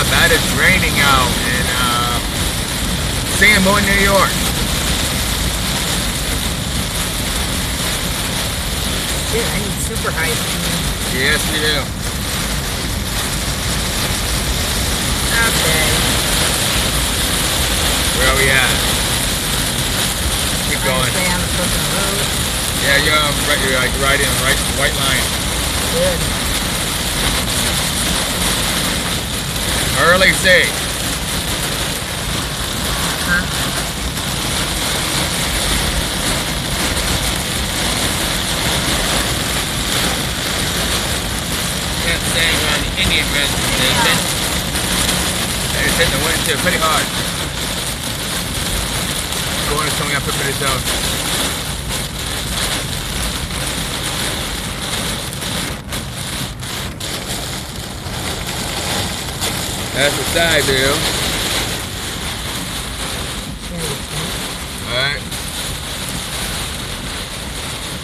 how bad it's raining out in Sanborn, New York. Shit, I need super high speed. Yes, you do. Okay. Where are we at? Keep Trying to going. stay on the fucking road. Yeah, you're like right in the right white line. Good. Early Z. Huh? Can't staying on the Indian reservation. And it's hitting the wind too, pretty hard. Going is coming up pretty soon. That's what I do.